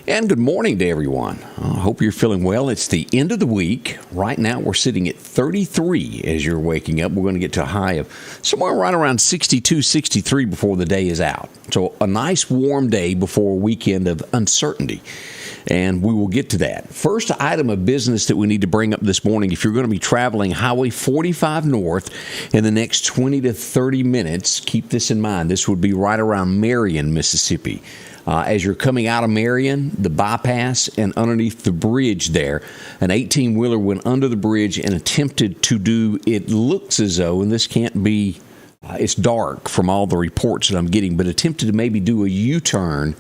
And good morning to everyone. I hope you're feeling well. It's the end of the week. Right now, we're sitting at 33 as you're waking up. We're going to get to a high of somewhere right around 62, 63 before the day is out. So a nice warm day before a weekend of uncertainty. And we will get to that. First item of business that we need to bring up this morning, if you're going to be traveling Highway 45 North in the next 20 to 30 minutes, keep this in mind. This would be right around Marion, Mississippi. As you're coming out of Marion, the bypass, and underneath the bridge there, an 18-wheeler went under the bridge and attempted to do, it looks as though, and this can't be, it's dark from all the reports that I'm getting, but attempted to maybe do a U-turn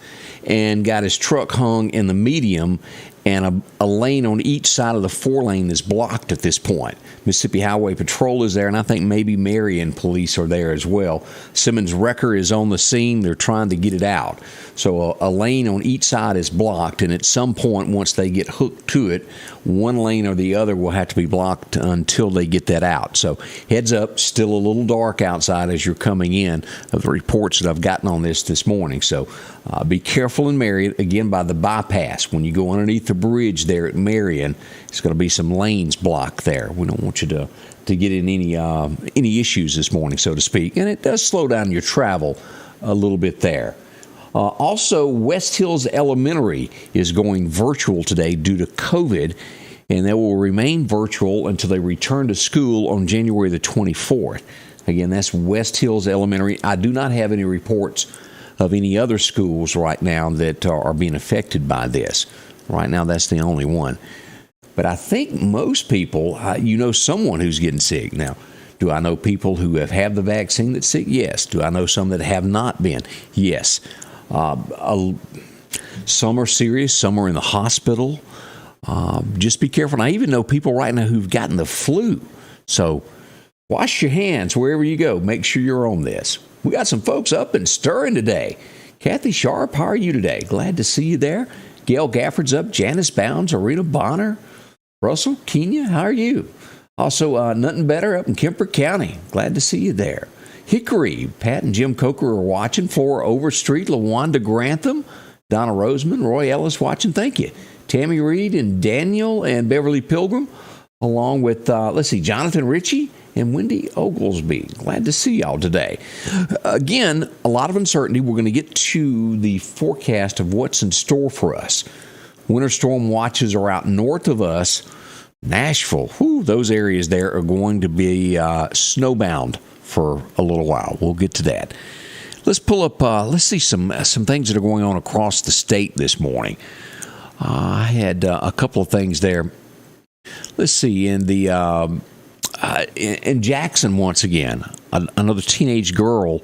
and got his truck hung in the medium, and a lane on each side of the four-lane is blocked at this point. Mississippi Highway Patrol is there, and I think maybe Marion police are there as well. Simmons Wrecker is on the scene. They're trying to get it out. So a lane on each side is blocked, and at some point, once they get hooked to it, one lane or the other will have to be blocked until they get that out. So heads up, still a little dark outside as you're coming in of the reports that I've gotten on this morning. So be careful in Marion, again, by the bypass. When you go underneath the bridge there at Marion, it's going to be some lanes blocked there. We don't want you to get in any issues this morning, so to speak. And it does slow down your travel a little bit there. Also, West Hills Elementary is going virtual today due to COVID, and they will remain virtual until they return to school on January the 24th. Again, that's West Hills Elementary. I do not have any reports of any other schools right now that are being affected by this. Right now, that's the only one. But I think most people, you know someone who's getting sick. Now, do I know people who have had the vaccine that's sick? Yes. Do I know some that have not been? Yes. Some are serious. Some are in the hospital. Just be careful. And I even know people right now who've gotten the flu. So wash your hands wherever you go. Make sure you're on this. We got some folks up and stirring today. Kathy Sharp, how are you today? Glad to see you there. Gail Gafford's up. Janice Bounds, Arena Bonner. Russell, Kenya, how are you? Also, Nothing Better up in Kemper County. Glad to see you there. Hickory, Pat and Jim Coker are watching. Flora Overstreet, LaWanda Grantham, Donna Roseman, Roy Ellis watching. Thank you. Tammy Reed and Daniel and Beverly Pilgrim, along with, Jonathan Ritchie and Wendy Oglesby. Glad to see y'all today. Again, a lot of uncertainty. We're going to get to the forecast of what's in store for us. Winter storm watches are out north of us. Nashville, those areas there are going to be snowbound for a little while. We'll get to that. Let's pull up, let's see some things that are going on across the state this morning. I had a couple of things there. Let's see, in Jackson once again, another teenage girl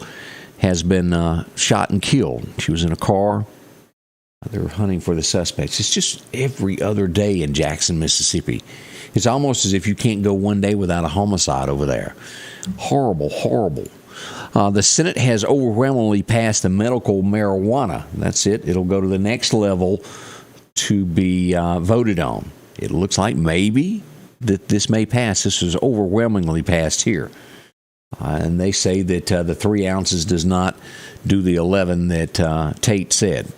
has been shot and killed. She was in a car. They were hunting for the suspects. It's just every other day in Jackson, Mississippi. It's almost as if you can't go one day without a homicide over there. Horrible, horrible. The Senate has overwhelmingly passed the medical marijuana. That's it. It'll go to the next level to be voted on. It looks like maybe that this may pass. This was overwhelmingly passed here. And they say that the 3 ounces does not do the 11 that Tate said.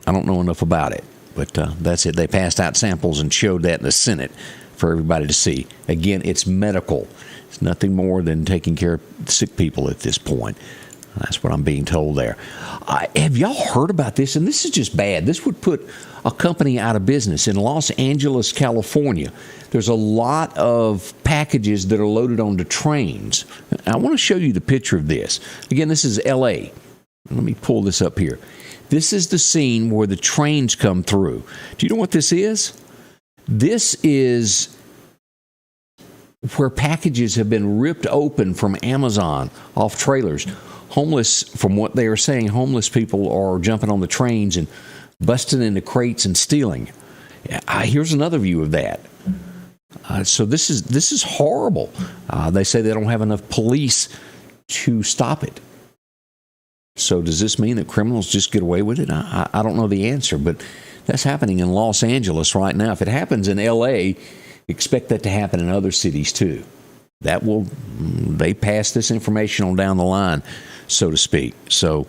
I don't know enough about it, but that's it. They passed out samples and showed that in the Senate for everybody to see. Again, it's medical. It's nothing more than taking care of sick people at this point. That's what I'm being told there. Have y'all heard about this? And this is just bad. This would put a company out of business. In Los Angeles, California, there's a lot of packages that are loaded onto trains. I want to show you the picture of this. Again, this is L.A. Let me pull this up here. This is the scene where the trains come through. Do you know what this is? This is where packages have been ripped open from Amazon off trailers. Homeless, from what they are saying, homeless people are jumping on the trains and busting into crates and stealing. Here's another view of that. So this is horrible. They say they don't have enough police to stop it. So does this mean that criminals just get away with it? I don't know the answer, but that's happening in Los Angeles right now. If it happens in L.A., expect that to happen in other cities too. They pass this information on down the line, so to speak. So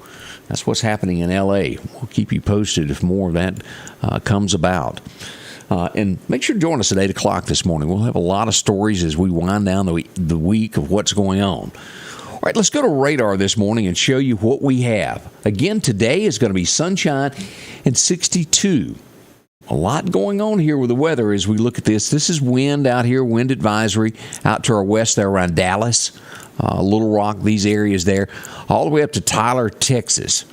That's what's happening in L.A. We'll keep you posted if more of that comes about. And make sure to join us at 8 o'clock this morning. We'll have a lot of stories as we wind down the week of what's going on. All right, let's go to radar this morning and show you what we have. Again, today is going to be sunshine and 62. A lot going on here with the weather as we look at this. This is wind out here, wind advisory out to our west there around Dallas, Little Rock, these areas there, all the way up to Tyler, Texas.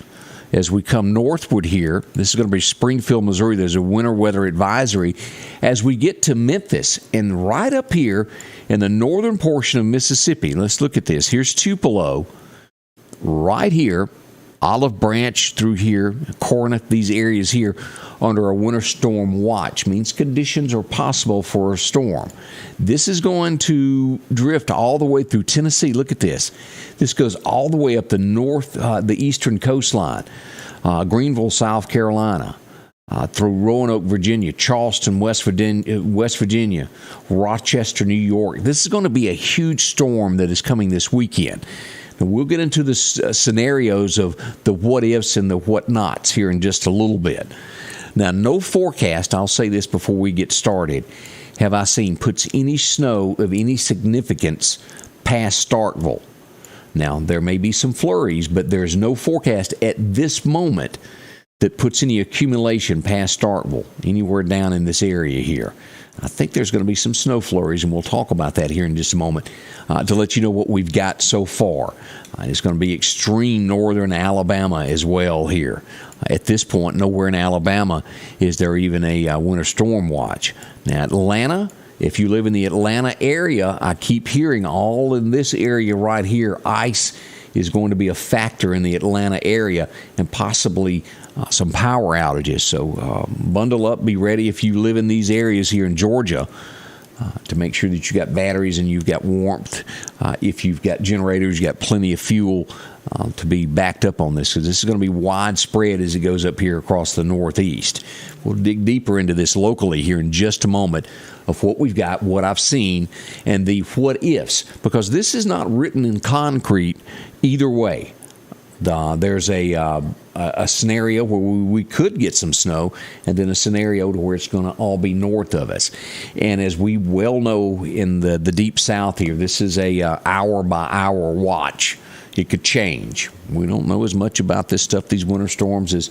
As we come northward here, this is going to be Springfield, Missouri. There's a winter weather advisory. As we get to Memphis and right up here in the northern portion of Mississippi, let's look at this. Here's Tupelo, right here, Olive Branch through here, Corinth, these areas here under a winter storm watch. Means conditions are possible for a storm. This is going to drift all the way through Tennessee. Look at this. This goes all the way up the the eastern coastline, Greenville, South Carolina, through Roanoke, Virginia, Charleston, West Virginia, Rochester, New York. This is going to be a huge storm that is coming this weekend. And we'll get into the scenarios of the what-ifs and the what-nots here in just a little bit. Now, no forecast, I'll say this before we get started, have I seen puts any snow of any significance past Starkville. Now, there may be some flurries, but there's no forecast at this moment that puts any accumulation past Starkville, anywhere down in this area here. I think there's going to be some snow flurries, and we'll talk about that here in just a moment to let you know what we've got so far. It's going to be extreme northern Alabama as well here. At this point, nowhere in Alabama is there even a winter storm watch. Now, Atlanta, if you live in the Atlanta area, I keep hearing all in this area right here, ice is going to be a factor in the Atlanta area and possibly some power outages. So bundle up, be ready if you live in these areas here in Georgia to make sure that you got batteries and you've got warmth. If you've got generators, you got plenty of fuel to be backed up on this, because this is going to be widespread as it goes up here across the Northeast. We'll dig deeper into this locally here in just a moment of what we've got, what I've seen, and the what-ifs, because this is not written in concrete either way. There's a scenario where we could get some snow, and then a scenario to where it's going to all be north of us. And as we well know in the Deep South here, this is a hour-by-hour watch. It could change. We don't know as much about this stuff, these winter storms, as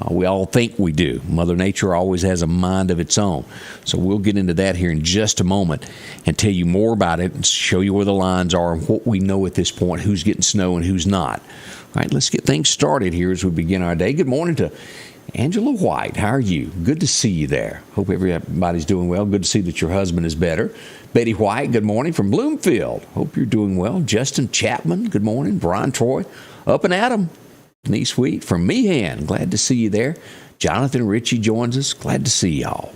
we all think we do. Mother Nature always has a mind of its own. So we'll get into that here in just a moment and tell you more about it and show you where the lines are and what we know at this point, who's getting snow and who's not. All right, let's get things started here as we begin our day. Good morning to Angela White. How are you? Good to see you there. Hope everybody's doing well. Good to see that your husband is better. Betty White, good morning from Bloomfield. Hope you're doing well. Justin Chapman, good morning. Brian Troy, up and at 'em. Denise Wheat from Meehan, glad to see you there. Jonathan Ritchie joins us. Glad to see y'all.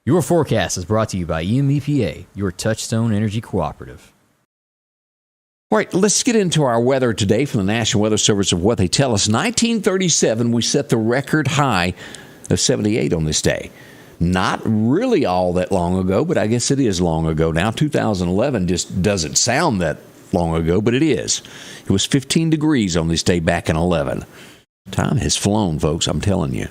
Your forecast is brought to you by EMEPA, your Touchstone Energy Cooperative. All right, let's get into our weather today from the National Weather Service of what they tell us. 1937, we set the record high of 78 on this day. Not really all that long ago, but I guess it is long ago now. 2011 just doesn't sound that long ago, but it is. It was 15 degrees on this day back in 11. Time has flown, folks, I'm telling you.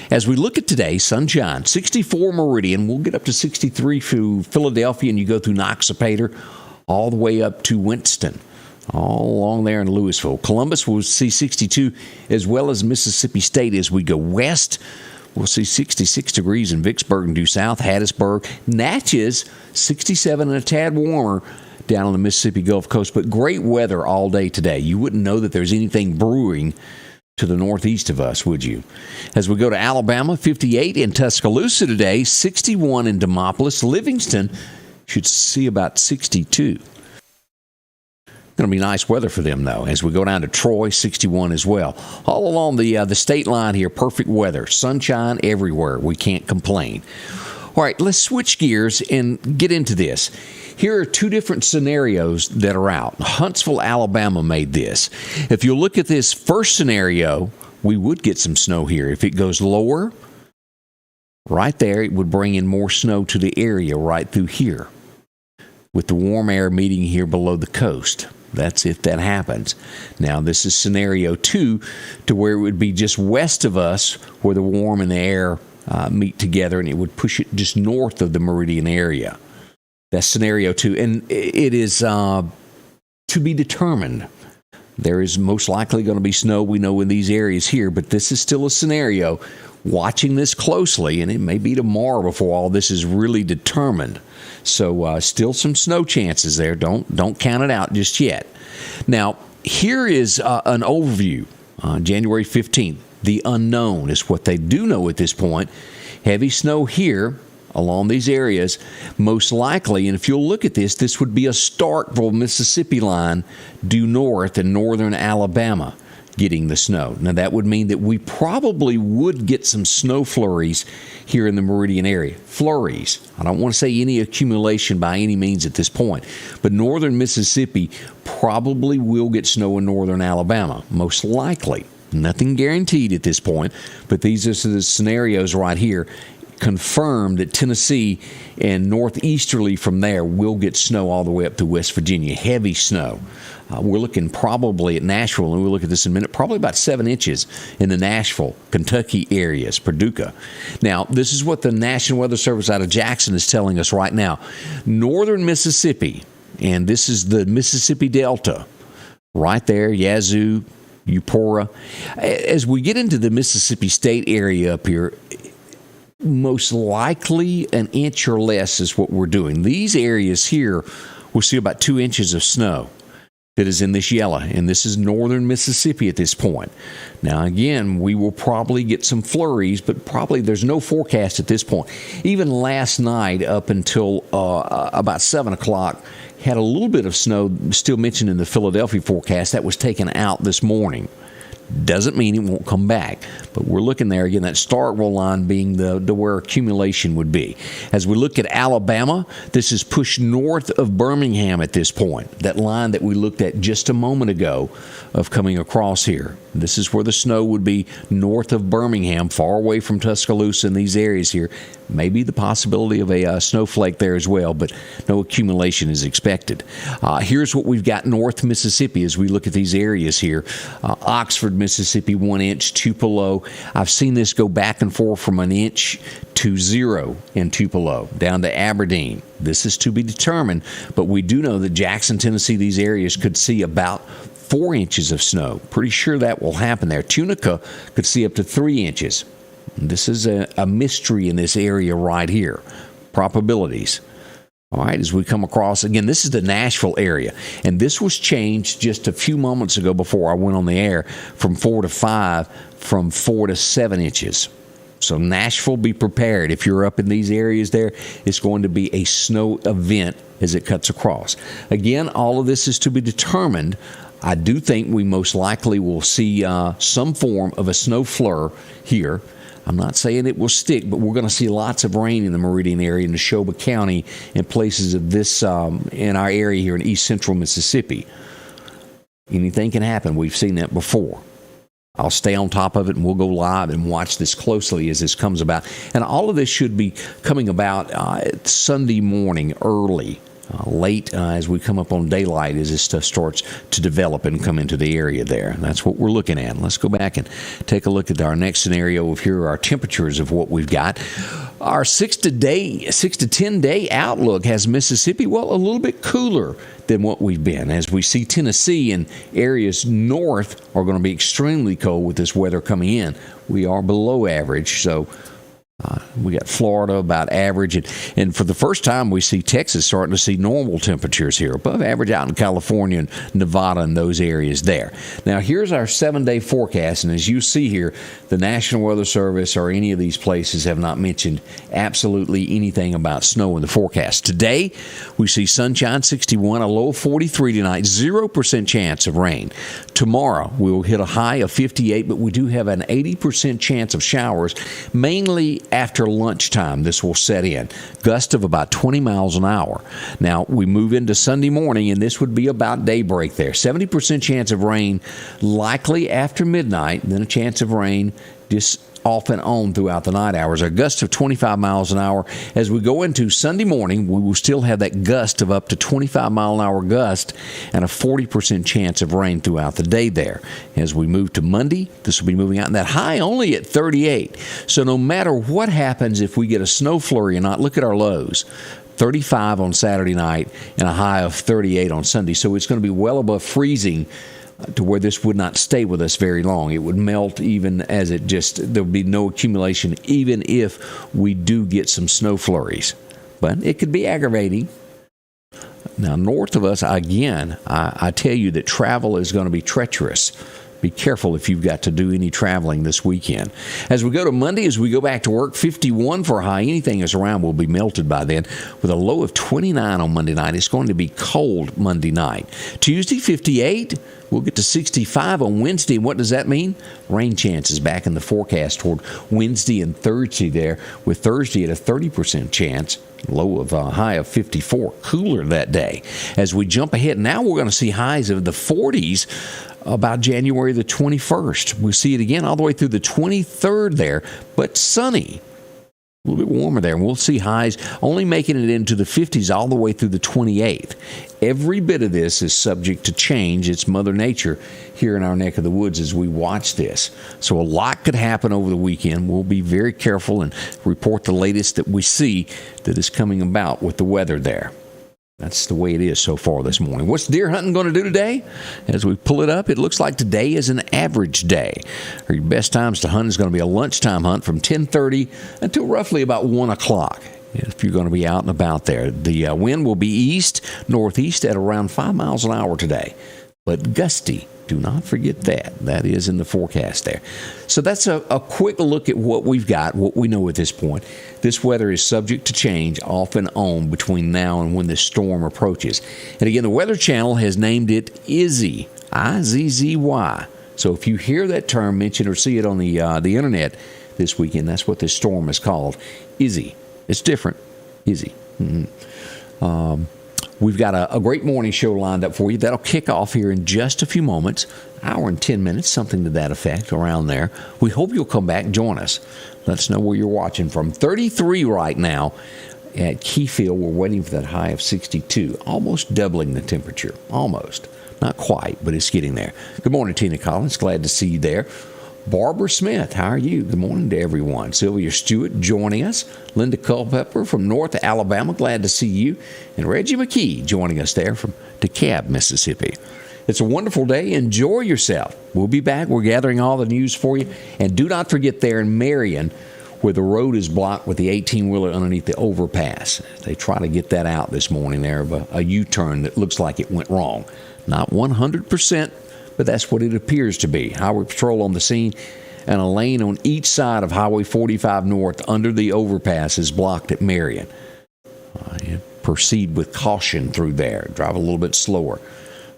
As we look at today, sunshine, 64 Meridian. We'll get up to 63 through Philadelphia, and you go through Noxapater all the way up to Winston, all along there in Louisville. Columbus will see 62, as well as Mississippi State. As we go west, we'll see 66 degrees in Vicksburg and due south. Hattiesburg, Natchez, 67 and a tad warmer down on the Mississippi Gulf Coast. But great weather all day today. You wouldn't know that there's anything brewing to the northeast of us, would you? As we go to Alabama, 58 in Tuscaloosa today, 61 in Demopolis. Livingston should see about 62. Going to be nice weather for them, though. As we go down to Troy, 61 as well. All along the state line here, perfect weather. Sunshine everywhere. We can't complain. All right, let's switch gears and get into this. Here are two different scenarios that are out. Huntsville, Alabama made this. If you look at this first scenario, we would get some snow here. If it goes lower, right there, it would bring in more snow to the area right through here. with the warm air meeting here below the coast. That's if that happens. Now, this is scenario 2, to where it would be just west of us, where the warm and the air meet together, and it would push it just north of the meridian area. That's scenario 2, and it is to be determined. There is most likely going to be snow, we know, in these areas here, but this is still a scenario. Watching this closely, and it may be tomorrow before all this is really determined. So still some snow chances there. Don't count it out just yet. Now, here is an overview. January 15th, the unknown is what they do know at this point. Heavy snow here along these areas, most likely, and if you'll look at this, this would be a Starkville, Mississippi line due north in northern Alabama getting the snow. Now, that would mean that we probably would get some snow flurries here in the Meridian area. Flurries. I don't want to say any accumulation by any means at this point, but northern Mississippi probably will get snow in northern Alabama, most likely. Nothing guaranteed at this point, but these are the scenarios right here. Confirmed that Tennessee and northeasterly from there will get snow all the way up to West Virginia. Heavy snow. We're looking probably at Nashville, and we'll look at this in a minute, probably about 7 inches in the Nashville, Kentucky areas, Paducah. Now, this is what the National Weather Service out of Jackson is telling us right now. Northern Mississippi, and this is the Mississippi Delta, right there, Yazoo, Eupora. As we get into the Mississippi State area up here, most likely an inch or less is what we're doing. These areas here, we'll see about 2 inches of snow that is in this yellow, and this is northern Mississippi at this point. Now, again, we will probably get some flurries, but probably there's no forecast at this point. Even last night up until about 7 o'clock, had a little bit of snow still mentioned in the Philadelphia forecast. That was taken out this morning. Doesn't mean it won't come back, but we're looking there again, that Starkville line being the where accumulation would be. As we look at Alabama, this is pushed north of Birmingham at this point. That line that we looked at just a moment ago of coming across here. This is where the snow would be north of Birmingham, far away from Tuscaloosa in these areas here. Maybe the possibility of a snowflake there as well, but no accumulation is expected. Here's what we've got north Mississippi as we look at these areas here. Oxford, Mississippi, 1 inch, Tupelo. I've seen this go back and forth from an inch to 0 in Tupelo, down to Aberdeen. This is to be determined, but we do know that Jackson, Tennessee, these areas could see about 4 inches of snow. Pretty sure that will happen there. Tunica could see up to 3 inches. This is a mystery in this area right here. Probabilities. All right, as we come across, again, this is the Nashville area, and this was changed just a few moments ago before I went on the air from 4 to 5, from 4 to 7 inches. So Nashville, be prepared. If you're up in these areas there, it's going to be a snow event as it cuts across. Again, all of this is to be determined. I do think we most likely will see some form of a snow flurry here. I'm not saying it will stick, but we're going to see lots of rain in the Meridian area in Neshoba County and places of this in our area here in east central Mississippi. Anything can happen. We've seen that before. I'll stay on top of it, and we'll go live and watch this closely as this comes about. And all of this should be coming about Sunday morning early. Late as we come up on daylight as this stuff starts to develop and come into the area there. That's what we're looking at. Let's go back and take a look at our next scenario of here are our temperatures of what we've got. Our 6 to 10 day outlook has Mississippi, well, a little bit cooler than what we've been. As we see Tennessee and areas north are going to be extremely cold with this weather coming in. We are below average, so we got Florida about average, and for the first time we see Texas starting to see normal temperatures here, above average out in California and Nevada and those areas there. Now here's our 7-day forecast, and as you see here, the National Weather Service or any of these places have not mentioned absolutely anything about snow in the forecast. Today we see sunshine, 61, a low of 43 tonight, 0% chance of rain. Tomorrow we will hit a high of 58, but we do have an 80% chance of showers, mainly after lunchtime. This will set in. Gust of about 20 miles an hour. Now, we move into Sunday morning, and this would be about daybreak there. 70% chance of rain, likely after midnight, then a chance of rain just off and on throughout the night hours. A gust of 25 miles an hour. As we go into Sunday morning, we will still have that gust of up to 25 mile an hour gust and a 40% chance of rain throughout the day there. As we move to Monday, this will be moving out in that high only at 38. So no matter what happens, if we get a snow flurry or not, look at our lows. 35 on Saturday night and a high of 38 on Sunday. So it's going to be well above freezing to where this would not stay with us very long. It would melt even as there would be no accumulation, even if we do get some snow flurries. But it could be aggravating. Now, north of us, again, I tell you that travel is going to be treacherous. Be careful if you've got to do any traveling this weekend. As we go to Monday, as we go back to work, 51 for a high. Anything that's around will be melted by then. With a low of 29 on Monday night. It's going to be cold Monday night. Tuesday, 58. We'll get to 65 on Wednesday. And what does that mean? Rain chances back in the forecast toward Wednesday and Thursday there, with Thursday at a 30% chance. Low of a high of 54. Cooler that day. As we jump ahead, now we're going to see highs of the 40s about January the 21st. We'll see it again all the way through the 23rd there, but sunny. A little bit warmer there, and we'll see highs only making it into the 50s all the way through the 28th. Every bit of this is subject to change. It's Mother Nature here in our neck of the woods as we watch this. So a lot could happen over the weekend. We'll be very careful and report the latest that we see that is coming about with the weather there. That's the way it is so far this morning. What's deer hunting going to do today? As we pull it up, it looks like today is an average day. Your best times to hunt is going to be a lunchtime hunt from 10:30 until roughly about 1 o'clock. If you're going to be out and about there. The wind will be east-northeast at around 5 miles an hour today, but gusty. Do not forget that. That is in the forecast there. So that's a quick look at what we've got, what we know at this point. This weather is subject to change off and on between now and when this storm approaches. And again, the Weather Channel has named it Izzy, I-Z-Z-Y. So if you hear that term mentioned or see it on the internet this weekend, that's what this storm is called, Izzy. It's different, Izzy. Mm-hmm. We've got a great morning show lined up for you. That'll kick off here in just a few moments, hour and 10 minutes, something to that effect around there. We hope you'll come back and join us. Let us know where you're watching from. 33 right now at Keyfield. We're waiting for that high of 62, almost doubling the temperature. Almost. Not quite, but it's getting there. Good morning, Tina Collins. Glad to see you there. Barbara Smith, how are you? Good morning to everyone. Sylvia Stewart joining us. Linda Culpepper from North Alabama, glad to see you. And Reggie McKee joining us there from DeKalb, Mississippi. It's a wonderful day. Enjoy yourself. We'll be back. We're gathering all the news for you. And do not forget there in Marion, where the road is blocked with the 18-wheeler underneath the overpass. They try to get that out this morning there of a U-turn that looks like it went wrong. Not 100%. But that's what it appears to be. Highway Patrol on the scene, and a lane on each side of Highway 45 North under the overpass is blocked at Marion. Proceed with caution through there. Drive a little bit slower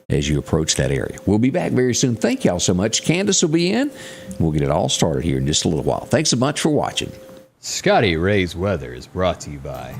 as you approach that area. We'll be back very soon. Thank y'all so much. Candace will be in. We'll get it all started here in just a little while. Thanks so much for watching. Scotty Ray's Weather is brought to you by